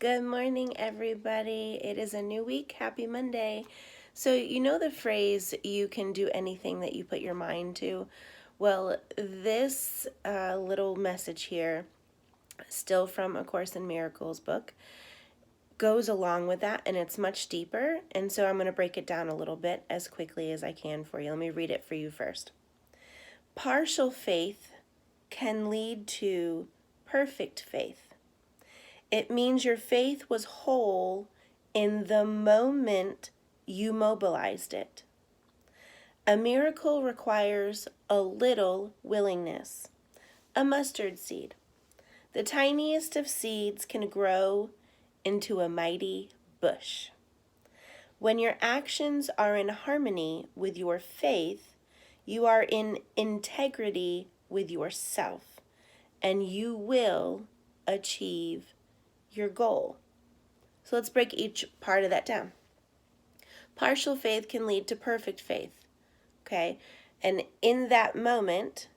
Good morning, everybody. It is a new week. Happy Monday. So, you know the phrase, you can do anything that you put your mind to? Well, this little message here, still from A Course in Miracles book, goes along with that, and it's much deeper. And so I'm going to break it down a little bit as quickly as I can for you. Let me read it for you first. Partial faith can lead to perfect faith. It means your faith was whole in the moment you mobilized it. A miracle requires a little willingness. A mustard seed. The tiniest of seeds can grow into a mighty bush. When your actions are in harmony with your faith, you are in integrity with yourself, and you will achieve your goal. So let's break each part of that down. Partial faith can lead to perfect faith, okay? And in that moment,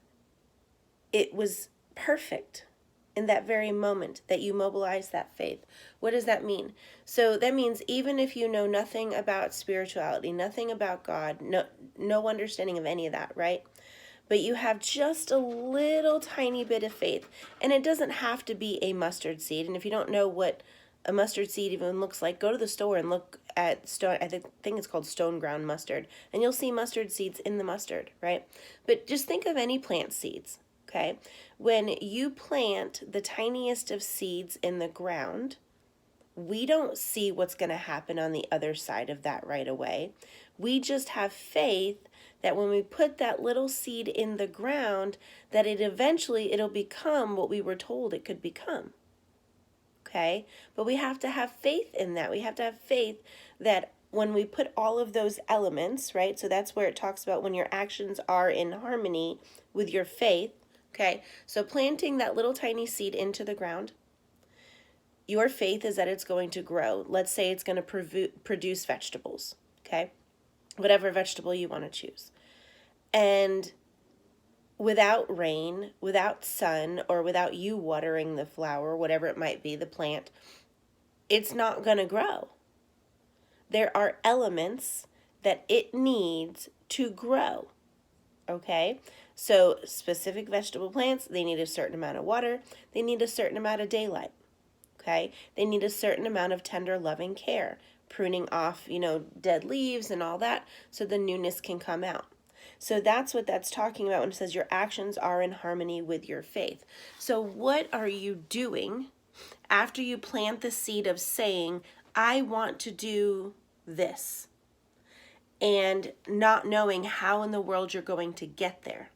it was perfect in that very moment that you mobilized that faith. What does that mean? So that means even if you know nothing about spirituality, nothing about God, no understanding of any of that, right? But you have just a little tiny bit of faith, and it doesn't have to be a mustard seed. And if you don't know what a mustard seed even looks like, go to the store and look at stone. I think it's called stone ground mustard, and you'll see mustard seeds in the mustard, right? But just think of any plant seeds, okay? When you plant the tiniest of seeds in the ground, we don't see what's going to happen on the other side of that right away. We just have faith that when we put that little seed in the ground, that it'll become what we were told it could become. Okay? But we have to have faith in that. We have to have faith that when we put all of those elements, right? So that's where it talks about when your actions are in harmony with your faith. Okay? So planting that little tiny seed into the ground, your faith is that it's going to grow. Let's say it's going to produce vegetables, okay? Whatever vegetable you want to choose. And without rain, without sun, or without you watering the flower, whatever it might be, the plant, it's not going to grow. There are elements that it needs to grow, okay? So specific vegetable plants, they need a certain amount of water. They need a certain amount of daylight, okay? They need a certain amount of tender, loving care, pruning off, dead leaves and all that so the newness can come out. So that's what that's talking about when it says your actions are in harmony with your faith. So what are you doing after you plant the seed of saying, I want to do this, and not knowing how in the world you're going to get there?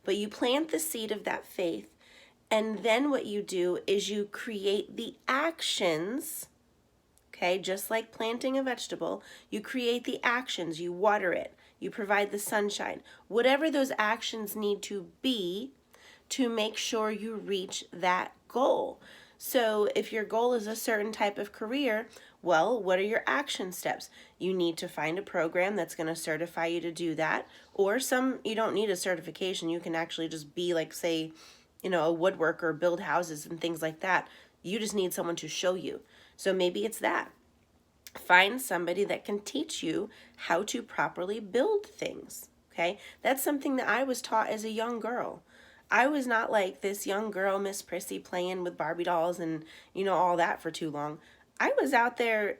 But you plant the seed of that faith, and then what you do is you create the actions, okay? Just like planting a vegetable, you create the actions, you water it, you provide the sunshine, whatever those actions need to be to make sure you reach that goal. So if your goal is a certain type of career, well, what are your action steps? You need to find a program that's going to certify you to do that, or you don't need a certification. You can actually just be like, say, a woodworker, build houses and things like that. You just need someone to show you. So maybe it's that. Find somebody that can teach you how to properly build things, okay? That's something that I was taught as a young girl. I was not like this young girl, Miss Prissy, playing with Barbie dolls and, all that for too long. I was out there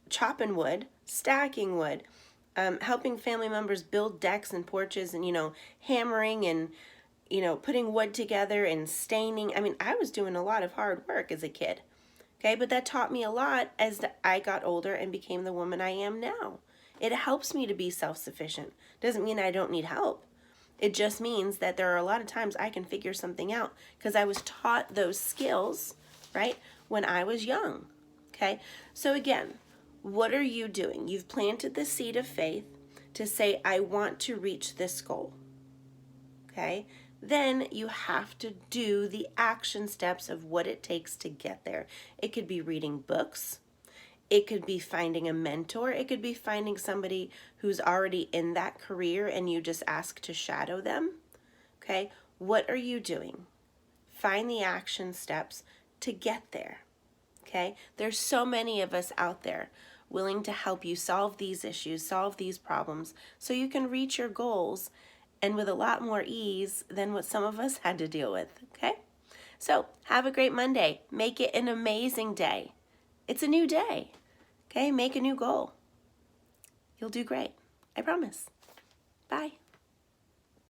chopping wood, stacking wood, helping family members build decks and porches and, hammering and, putting wood together and staining. I mean, I was doing a lot of hard work as a kid. Okay, but that taught me a lot as I got older and became the woman I am now. It helps me to be self-sufficient. Doesn't mean I don't need help. It just means that there are a lot of times I can figure something out because I was taught those skills, right, when I was young. Okay, so again, what are you doing? You've planted the seed of faith to say, I want to reach this goal. Okay, then you have to do the action steps of what it takes to get there. It could be reading books. It could be finding a mentor. It could be finding somebody who's already in that career and you just ask to shadow them. Okay, what are you doing? Find the action steps to get there. okay? There's so many of us out there willing to help you solve these issues, solve these problems, so you can reach your goals and with a lot more ease than what some of us had to deal with, okay? So have a great Monday. Make it an amazing day. It's a new day, okay? Make a new goal. You'll do great. I promise. Bye.